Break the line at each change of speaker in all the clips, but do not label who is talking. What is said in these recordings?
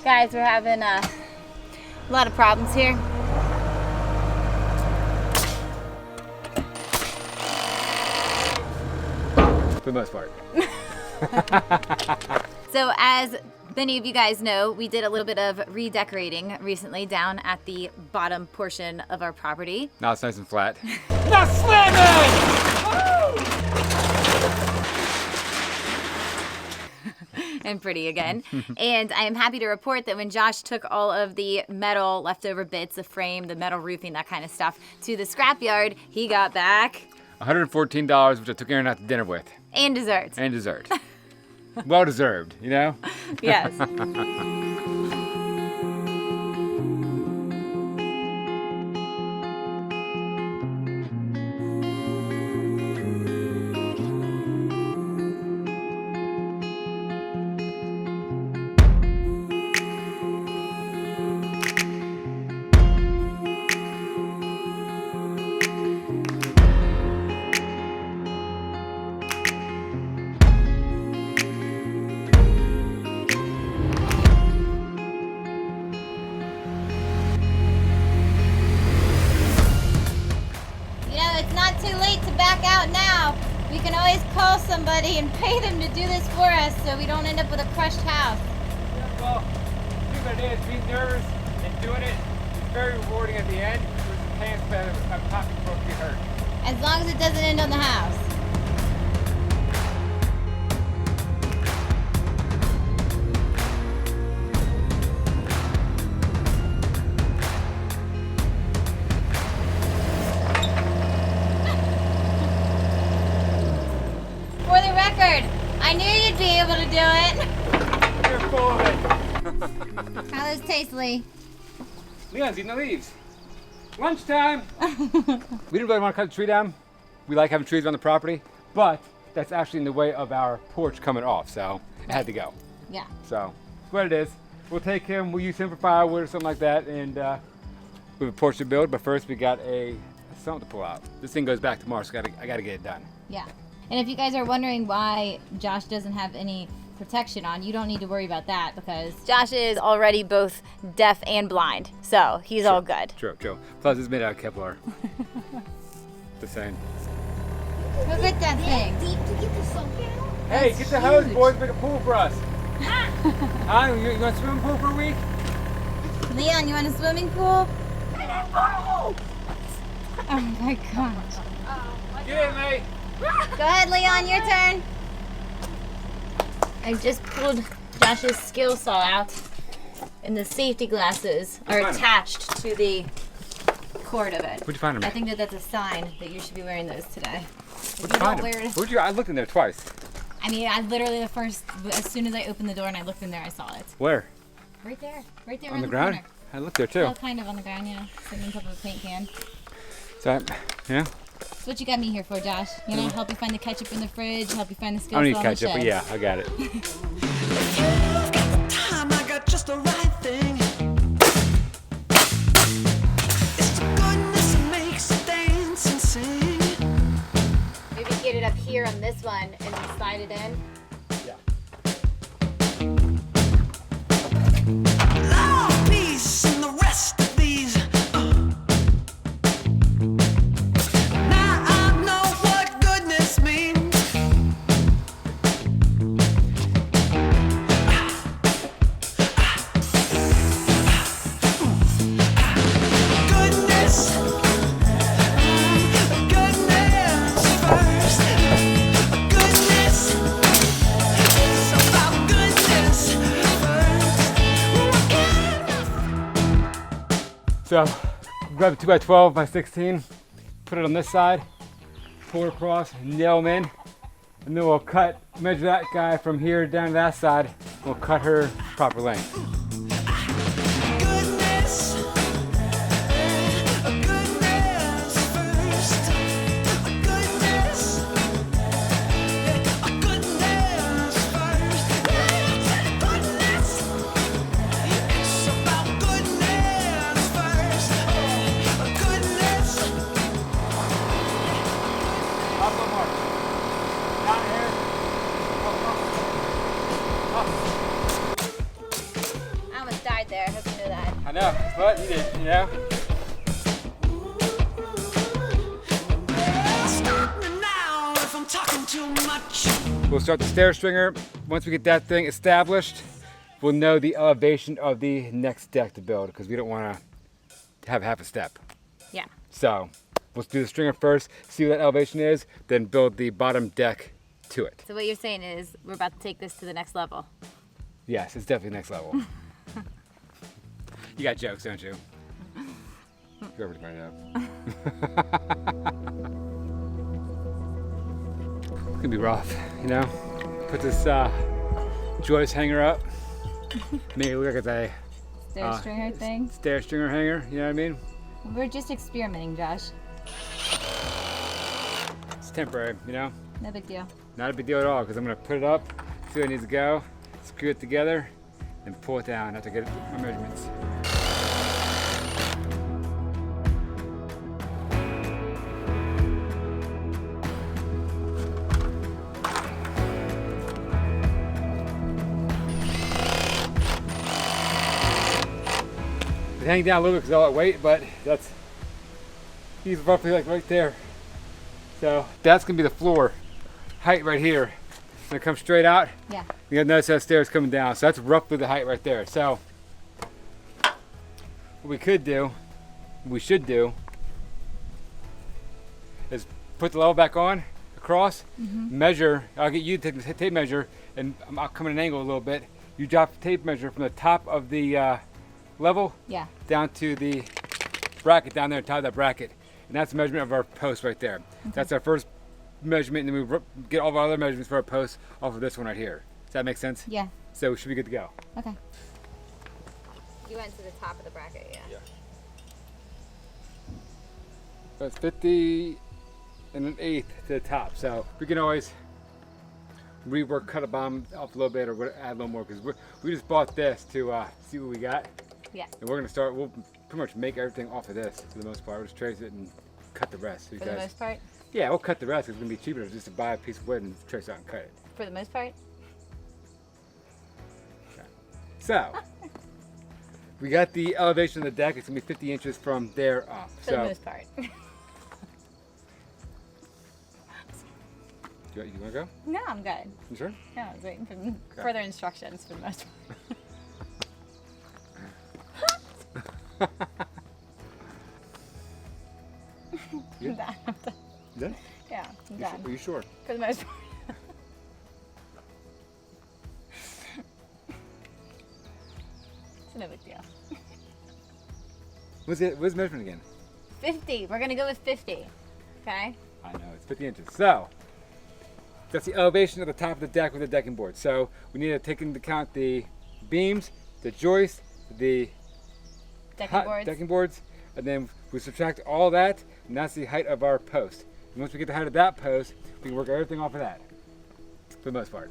Guys, we're having a lot of problems here.
For the most part.
So as many of you guys know, we did a little bit of redecorating recently down at the bottom portion of our property.
Now it's nice and flat. Not slamming!
And pretty again. And I am happy to report that when Josh took all of the metal leftover bits, the frame, the metal roofing, that kind of stuff, to the scrapyard, he got back
$114, which I took Aaron out to dinner with.
and dessert.
And dessert. Well deserved, you know?
Yes. It's not too late to back out now. We can always call somebody and pay them to do this for us so we don't end up with a crushed house.
Yeah, well, the thing about it is being nervous and doing it is very rewarding at the end. There's a chance that I'm popping before we get hurt.
As long as it doesn't end on the house. For the record, I knew you'd be able to do it.
You're full of it.
How does it taste, Lee?
Leon's eating the leaves. Lunchtime. We didn't really want to cut the tree down. We like having trees on the property, but that's actually in the way of our porch coming off, so it had to go.
Yeah.
So, it's what it is. We'll take him, we'll use him for firewood or something like that, and we have a porch to build, but first we got something to pull out. This thing goes back tomorrow, so I gotta get it done.
Yeah. And if you guys are wondering why Josh doesn't have any protection on, you don't need to worry about that because Josh is already both deaf and blind, so he's all good.
True. Plus it's made out of Kevlar. Just saying.
Look at that thing.
Deep to get the solar panel?
Hey,
That's
get the hose,
huge.
boys, make a pool for us. Huh? You want a swimming pool for a week?
Leon, you want a swimming pool? Oh my gosh.
Get in, mate.
Go ahead, Leon, your turn. I just pulled Josh's skill saw out, and the safety glasses are
Find 'em.
attached to the cord of it.
Where'd you find them?
I think that's a sign that you should be wearing those today.
Where'd you find them? I looked in there twice.
I mean, I literally as soon as I opened the door and I looked in there, I saw it.
Where?
Right there
On
around
the ground?
corner.
I looked there too.
Well, kind of on the ground, yeah. Sitting on top of a paint can.
So, yeah.
That's what you got me here for, Josh. You know, help you find the ketchup in the fridge, help you find the
I
skill
don't need
saw in the
ketchup, but
shed.
yeah, I got it.
Time I got just the right thing. It's the goodness that makes it dance and sing.
Maybe get it up here on this one and then slide it in.
Love, peace, and the rest of these. Now I know what goodness means. Goodness, goodness first. Goodness, it's about goodness first.
So, grab a 2x12 by 16, put it on this side, pull it across, nail them in, and then we'll measure that guy from here down to that side. We'll cut her proper length.
Goodness, goodness first. Goodness, goodness first. Goodness, it's about goodness first. Goodness.
Up one more. Down here. Up. I know, but you did, you know?
Stop me now if I'm talking too much.
We'll start the stair stringer. Once we get that thing established, we'll know the elevation of the next deck to build because we don't want to have half a step.
Yeah.
So we'll do the stringer first, see what that elevation is, then build the bottom deck to it.
So what you're saying is we're about to take this to the next level.
Yes, it's definitely next level. You got jokes, don't you? Whoever's right now. It's gonna be rough, you know? Put this joist hanger up. Make it look like it's a
Stair stringer thing.
stair stringer hanger, you know what I mean?
We're just experimenting, Josh.
It's temporary, you know?
No big deal.
Not a big deal at all, because I'm gonna put it up, see where it needs to go, screw it together, and pull it down after I get my measurements. It hangs down a little bit because of all that weight, but he's roughly like right there. So that's gonna be the floor height right here. Gonna come straight out.
Yeah.
You gotta notice that stairs coming down. So that's roughly the height right there. So what we should do, is put the level back on, across, measure. I'll get you to take the tape measure, and I'll come at an angle a little bit. You drop the tape measure from the top of the level
Yeah.
down to the bracket down there, top of that bracket. And that's the measurement of our post right there. That's our first measurement, and then we get all of our other measurements for our post off of this one right here. Does that make sense?
Yeah.
So we should be good to go.
Okay. You went to the top of the bracket, yeah.
So it's 50 and an eighth to the top. So we can always rework, cut a bottom off a little bit, or add a little more, because we just bought this to see what we got.
Yeah.
And we're gonna start. We'll pretty much make everything off of this for the most part. We'll just trace it and cut the rest. So you
For
guys,
the most part?
yeah, we'll cut the rest. It's gonna be cheaper just to buy a piece of wood and trace out and cut it.
For the most part?
So we got the elevation of the deck. It's gonna be 50 inches from there up.
For the most part.
You wanna go?
No, I'm good.
You sure?
No, I was waiting for further instructions for the most part.
You?
I'm done.
Done?
Yeah, I'm
Are
done.
you sure?
For the most part. It's no big deal.
What's the measurement again?
50. We're gonna go with 50. Okay?
I know, it's 50 inches. So that's the elevation of the top of the deck with the decking board. So we need to take into account the beams, the joist, the decking boards, and then we subtract all that, and that's the height of our post. And once we get the height of that post, we can work everything off of that, for the most part.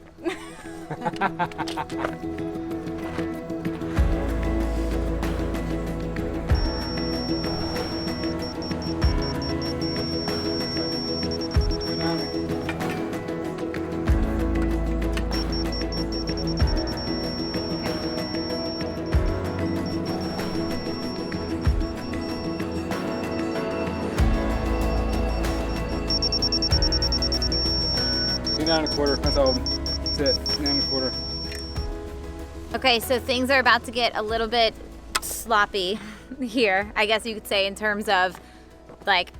Down a quarter. That's all. That's it. Down a quarter.
Okay, so things are about to get a little bit sloppy here, I guess you could say, in terms of like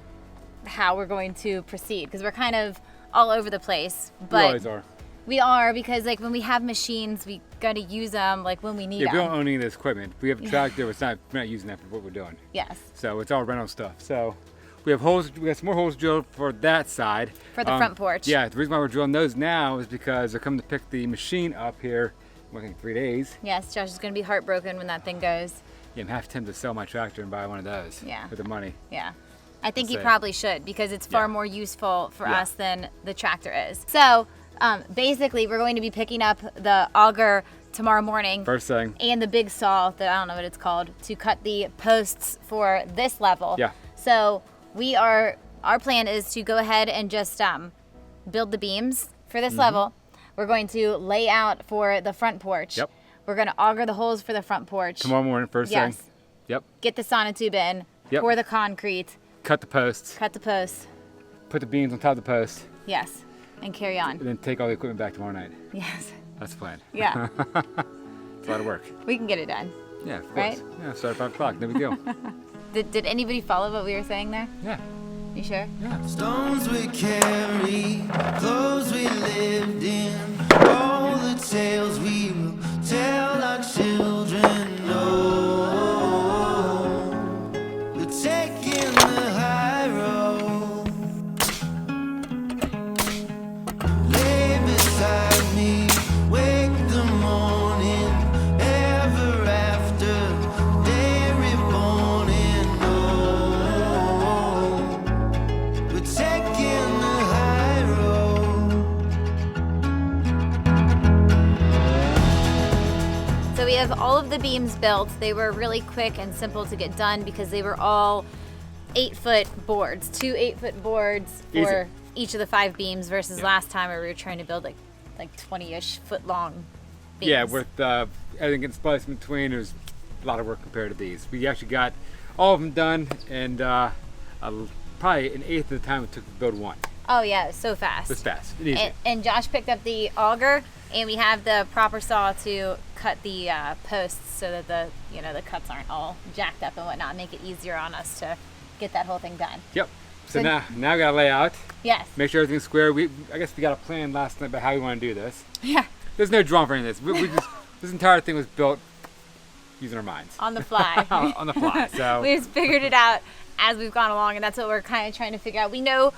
how we're going to proceed, because we're kind of all over the place. But
We always are.
We are, because like when we have machines, we got to use them like when we need
Yeah, we
them.
don't own any of this equipment. We have a tractor. We're not using that for what we're doing.
Yes.
So it's all rental stuff. So we have holes. We got some more holes drilled for that side.
For the front porch.
Yeah. The reason why we're drilling those now is because they're coming to pick the machine up here. I think 3 days.
Yes, Josh is going to be heartbroken when that thing goes.
Yeah, I'm half tempted to sell my tractor and buy one of those.
Yeah.
With the money.
Yeah. I think he
Say.
probably should, because it's far
Yeah.
more useful for
Yeah.
us than the tractor is. So basically, we're going to be picking up the auger tomorrow morning.
First thing.
And the big saw, that I don't know what it's called, to cut the posts for this level.
Yeah.
So our plan is to go ahead and just build the beams for this level. We're going to lay out for the front porch.
Yep.
We're going to auger the holes for the front porch.
Tomorrow morning, first
Yes.
thing. Yep.
Get the sonotube in.
Yep.
Pour the concrete.
Cut the posts.
Cut the posts.
Put the beams on top of the post.
Yes. And carry on.
And then take all the equipment back tomorrow night.
Yes.
That's the plan.
Yeah.
It's a lot of work.
We can get it done.
Yeah, of course.
Right?
Yeah, start at 5 o'clock. No big deal.
Did anybody follow what we were saying there?
Yeah.
You sure?
Yeah.
Stones we carry, clothes we lived in, all the tales we will tell our children. No, we're taking the high road. Lay beside me, wake the morning, ever after, day reborn in. No, we're taking the high road.
So we have all of the beams built. They were really quick and simple to get done because they were all 8-foot boards, 2 8-foot boards for each of the 5 beams versus last time where we were trying to build like 20-ish foot long beams.
Yeah, with everything getting spliced in between, it was a lot of work compared to these. We actually got all of them done, and probably an eighth of the time it took to build one.
Oh yeah, it was so fast.
It was fast and easy.
And Josh picked up the auger, and we have the proper saw to cut the posts so that the the cuts aren't all jacked up and whatnot. Make it easier on us to get that whole thing done.
Yep. So
So-
now we gotta lay out,
Yes.
make sure everything's square. I guess we got a plan last night about how we want to do this.
Yeah.
There's no drawing for any of this. We just this entire thing was built using our minds
On the fly.
on the fly. So
We just figured it out as we've gone along, and that's what we're kind of trying to figure out. We know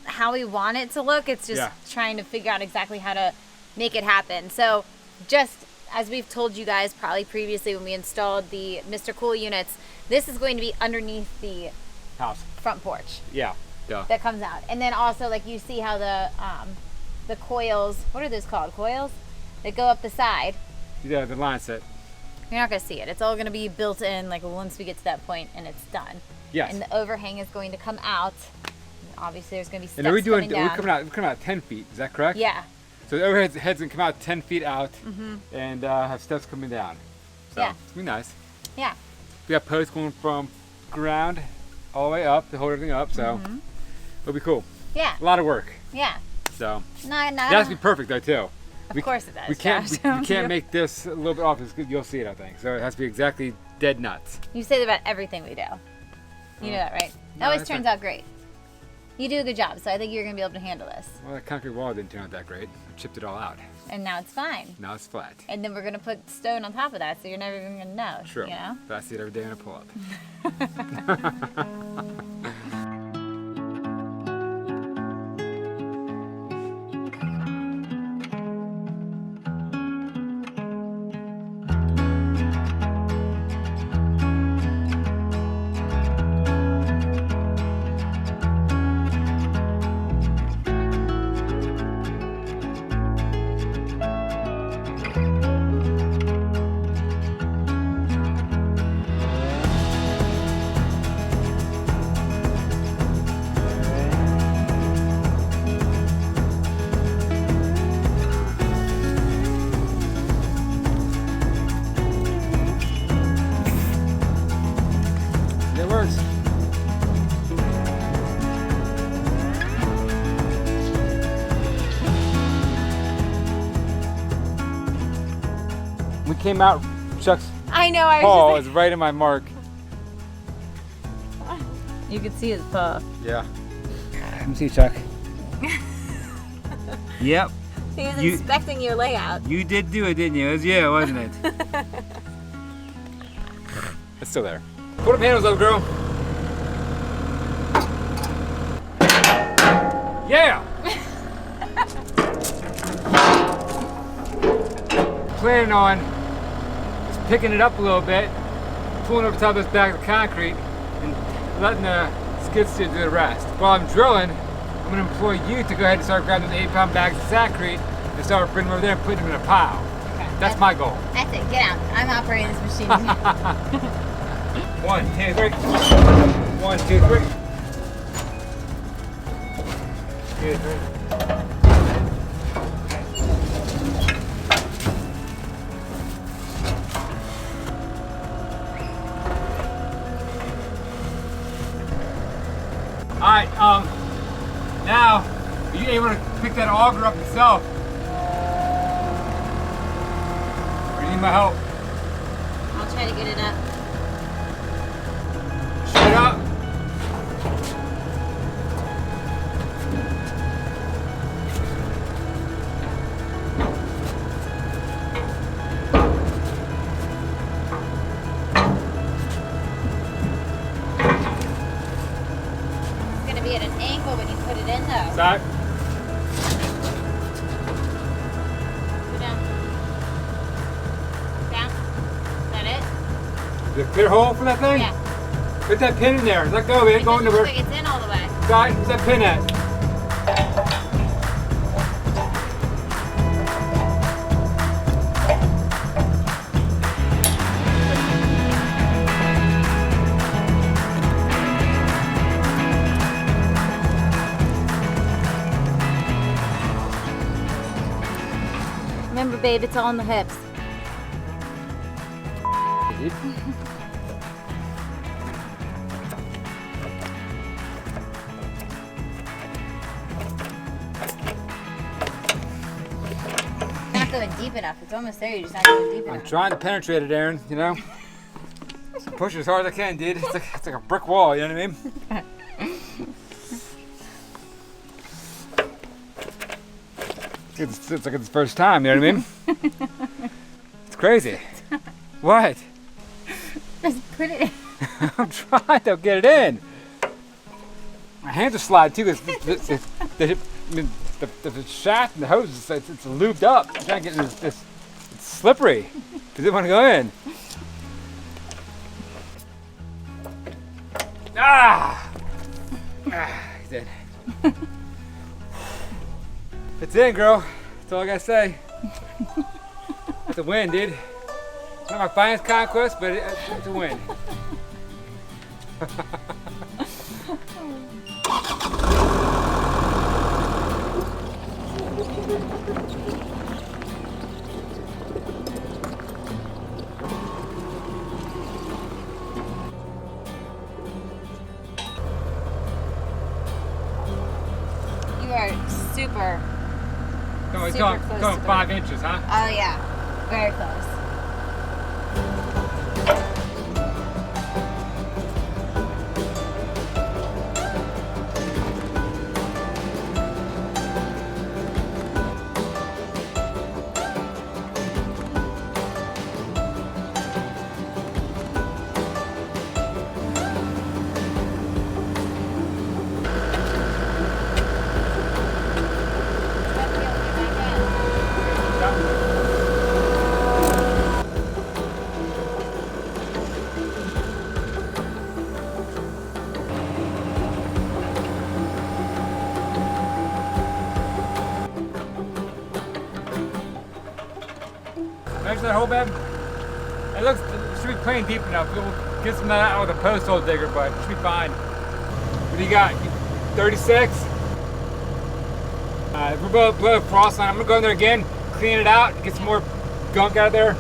how we want it to look. It's just
Yeah.
trying to figure out exactly how to make it happen. So just as we've told you guys probably previously when we installed the Mr. Cool units, this is going to be underneath the
house.
front porch
Yeah. Duh.
that comes out. And then also, like, you see how the coils, what are those called? Coils? That go up the side.
Yeah, the line set.
You're not going to see it. It's all going to be built in, like, once we get to that point and it's done.
Yes.
And the overhang is going to come out. And obviously, there's going to be steps
And are we doing?
coming down.
We're coming out 10 feet. Is that correct?
Yeah.
So the overhead's gonna come out 10 feet out, and have steps coming down. So
Yeah.
it's gonna be nice.
Yeah.
We got posts going from ground all the way up to hold everything up. So it'll be cool.
Yeah.
A lot of work.
Yeah.
So
No,
it has to be perfect though too.
Of course it does.
We can't.
Josh.
We can't make this a little bit off. You'll see it, I think. So it has to be exactly dead nuts.
You say that about everything we do. You know that, right? It
No,
always
that's
turns out great. You do a good job, so I think you're going to be able to handle this.
Well, that concrete wall didn't turn out that great. I chipped it all out.
And now it's fine.
Now it's flat.
And then we're going to put stone on top of that, so you're never even going to know.
True.
You know?
But I see it every day when I pull up. It works. We came out, Chuck's
I know. I
paw
was
is right in my mark.
just you can see his paw.
Yeah. Let me see, Chuck. Yep,
He was
You-
inspecting your layout.
you did do it, didn't you? It was you, wasn't it? It's still there. Put them handles up, girl. Yeah! Planning on just picking it up a little bit, pulling over top of this bag of concrete, and letting the skid steer do the rest. While I'm drilling, I'm going to employ you to go ahead and start grabbing those 8-pound bags of concrete and start bringing them over there and putting them in a pile.
Okay.
That's my goal.
That's it. Get out. I'm operating this machine.
1, 2, 3. 1, 2, 3. 2, 3. that auger up itself. Or you need my help?
I'll try to get it up.
Shut up.
It's gonna be at an angle when you put it in though.
Stop.
Go down. Down. Is that it?
Is it a clear hole for that thing?
Yeah.
Put that pin in there. Let go, man.
It
Going
doesn't
nowhere.
look like it's in all the way.
Side, where's that pin at?
Remember, babe, it's all in the hips. Not going deep enough. It's almost there. You're just not going deep
I'm
enough.
trying to penetrate it, Aaron, you know? Push it as hard as I can, dude. It's like a brick wall, you know what I mean? It's like it's the first time, you know what I mean? It's crazy. What?
Just put it in.
I'm trying to get it in. My hands are slide too. The shaft and the hose, it's lubed up. I'm trying to get this, it's slippery. Does it want to go in? Ah! He's in. It's in, girl. That's all I gotta say. It's a win, dude. Not my finest conquest, but it's a win.
You are super.
It's
Super
going,
close
going
to
5 inches, huh?
Oh yeah, very close.
Measure that hole, babe. It should be playing deep enough. We'll get some of that out with a post hole digger, but it should be fine. What do you got? 36? We're below frost line. I'm gonna go in there again, clean it out, get some more gunk out of there,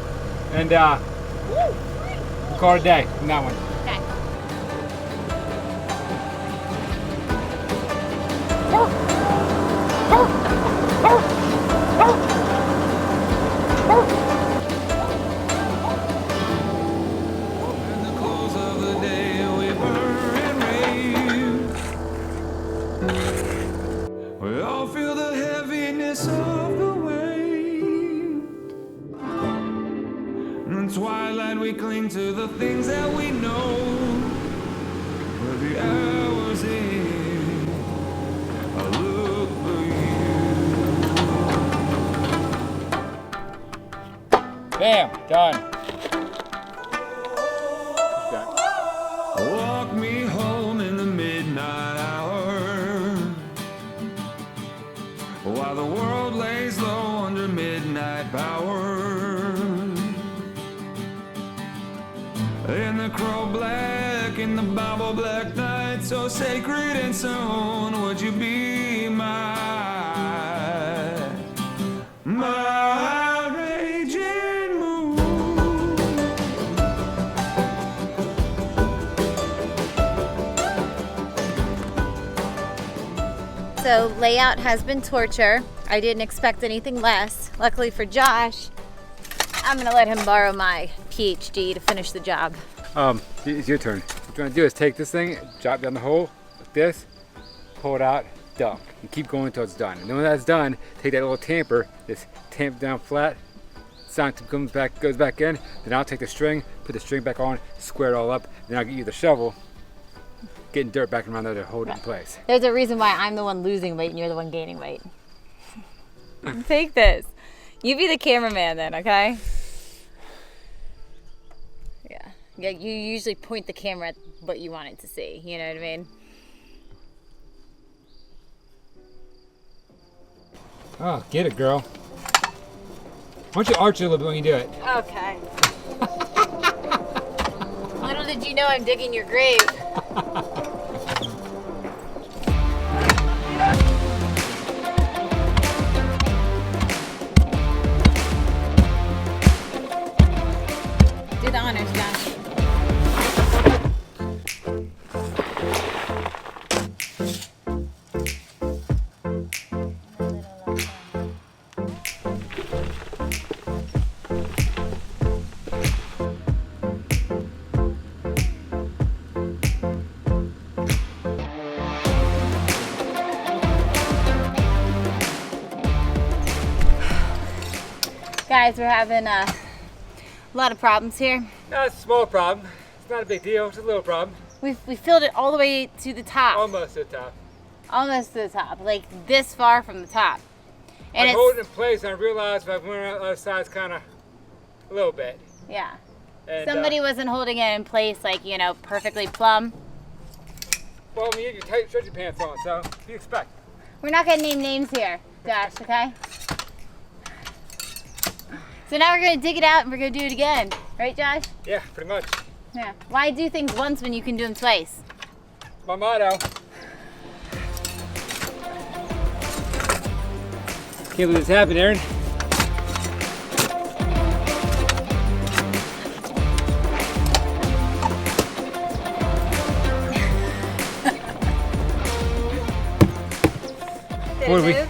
and we'll call it a day from that one.
Okay.
In the close of the day, we burn and rave. We all feel the heaviness of the weight. In the twilight, we cling to the things that we know. But the hours in, I look for you.
Bam, done.
Walk me home in the midnight hour, while the world lays low under midnight power. In the crow black, in the Bible black night, so sacred and soon, would you be my raging moon?
So layout has been torture. I didn't expect anything less. Luckily for Josh, I'm gonna let him borrow my PhD to finish the job.
It's your turn. What you want to do is take this thing, drop down the hole like this, pull it out, dump, and keep going until it's done. And then when that's done, take that little tamper, just tamp it down flat. Sound goes back in. Then I'll take the string, put the string back on, square it all up. Then I'll get you the shovel, getting dirt back around there to hold it in place.
There's a reason why I'm the one losing weight and you're the one gaining weight. Take this. You be the cameraman then, okay? Yeah, you usually point the camera at what you want it to see. You know what I mean?
Oh, get it, girl. Why don't you arch it a little bit when you do it?
Okay. Little did you know I'm digging your grave. Do the honors, Josh. Guys, we're having a lot of problems here.
No, it's a small problem. It's not a big deal. It's a little problem.
We filled it all the way to the top.
Almost to the top.
Almost to the top, like this far from the top. And
I hold it in place and I realized if I went around the other side, it's kind of a little bit.
Yeah.
And,
Somebody wasn't holding it in place, like, you know, perfectly plumb.
Well, I mean, you have your tight stretchy pants on, so what do you expect?
We're not gonna name names here, Josh, okay? So now we're gonna dig it out and we're gonna do it again. Right, Josh?
Yeah, pretty much.
Yeah. Why do things once when you can do them twice?
My motto. Can't believe this happened, Aaron.
Did
Where'd
it
we-
move?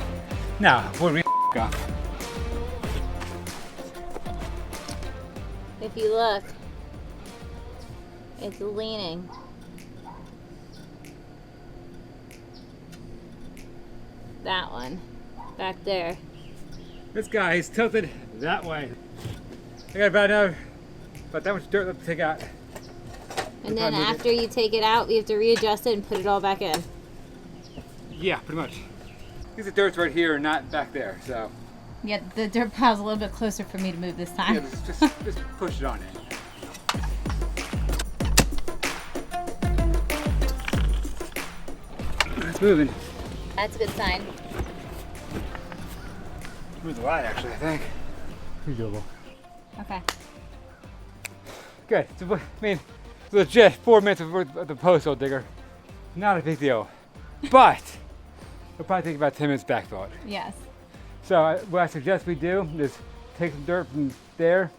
No, where'd we go?
If you look, it's leaning. That one, back there.
This guy is tilted that way. I got about that much dirt left to take out.
And then after you take it out, we have to readjust it and put it all back in.
Yeah, pretty much. Because the dirt's right here and not back there, so.
Yeah, the dirt pile's a little bit closer for me to move this time.
Yeah, just push it on in. It's moving.
That's a good sign.
Moved a lot, actually, I think. Pretty doable.
Okay.
Good. So, I mean, it's legit 4 minutes of the postal digger. Not a big deal. But it'll probably take about 10 minutes backfill it.
Yes.
So what I suggest we do is take some dirt from there,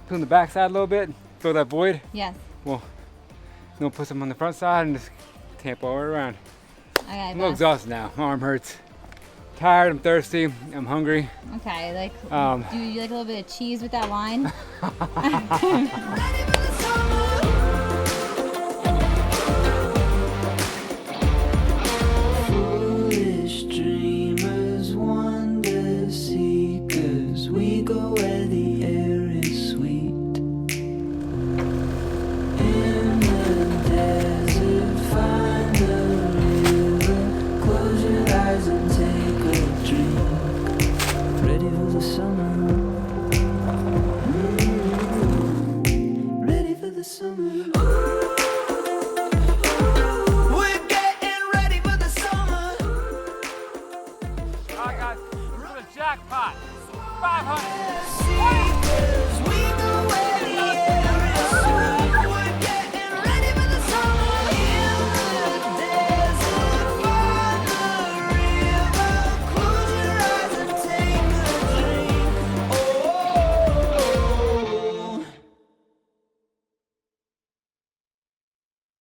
put on the back side a little bit, fill that void.
Yes.
Then we'll put some on the front side and just tamp all the way around.
Okay.
I'm a little exhausted now. My arm hurts. Tired, I'm thirsty, I'm hungry.
Okay, like,
Um,
do you like a little bit of cheese with that line?
Ready for the summer.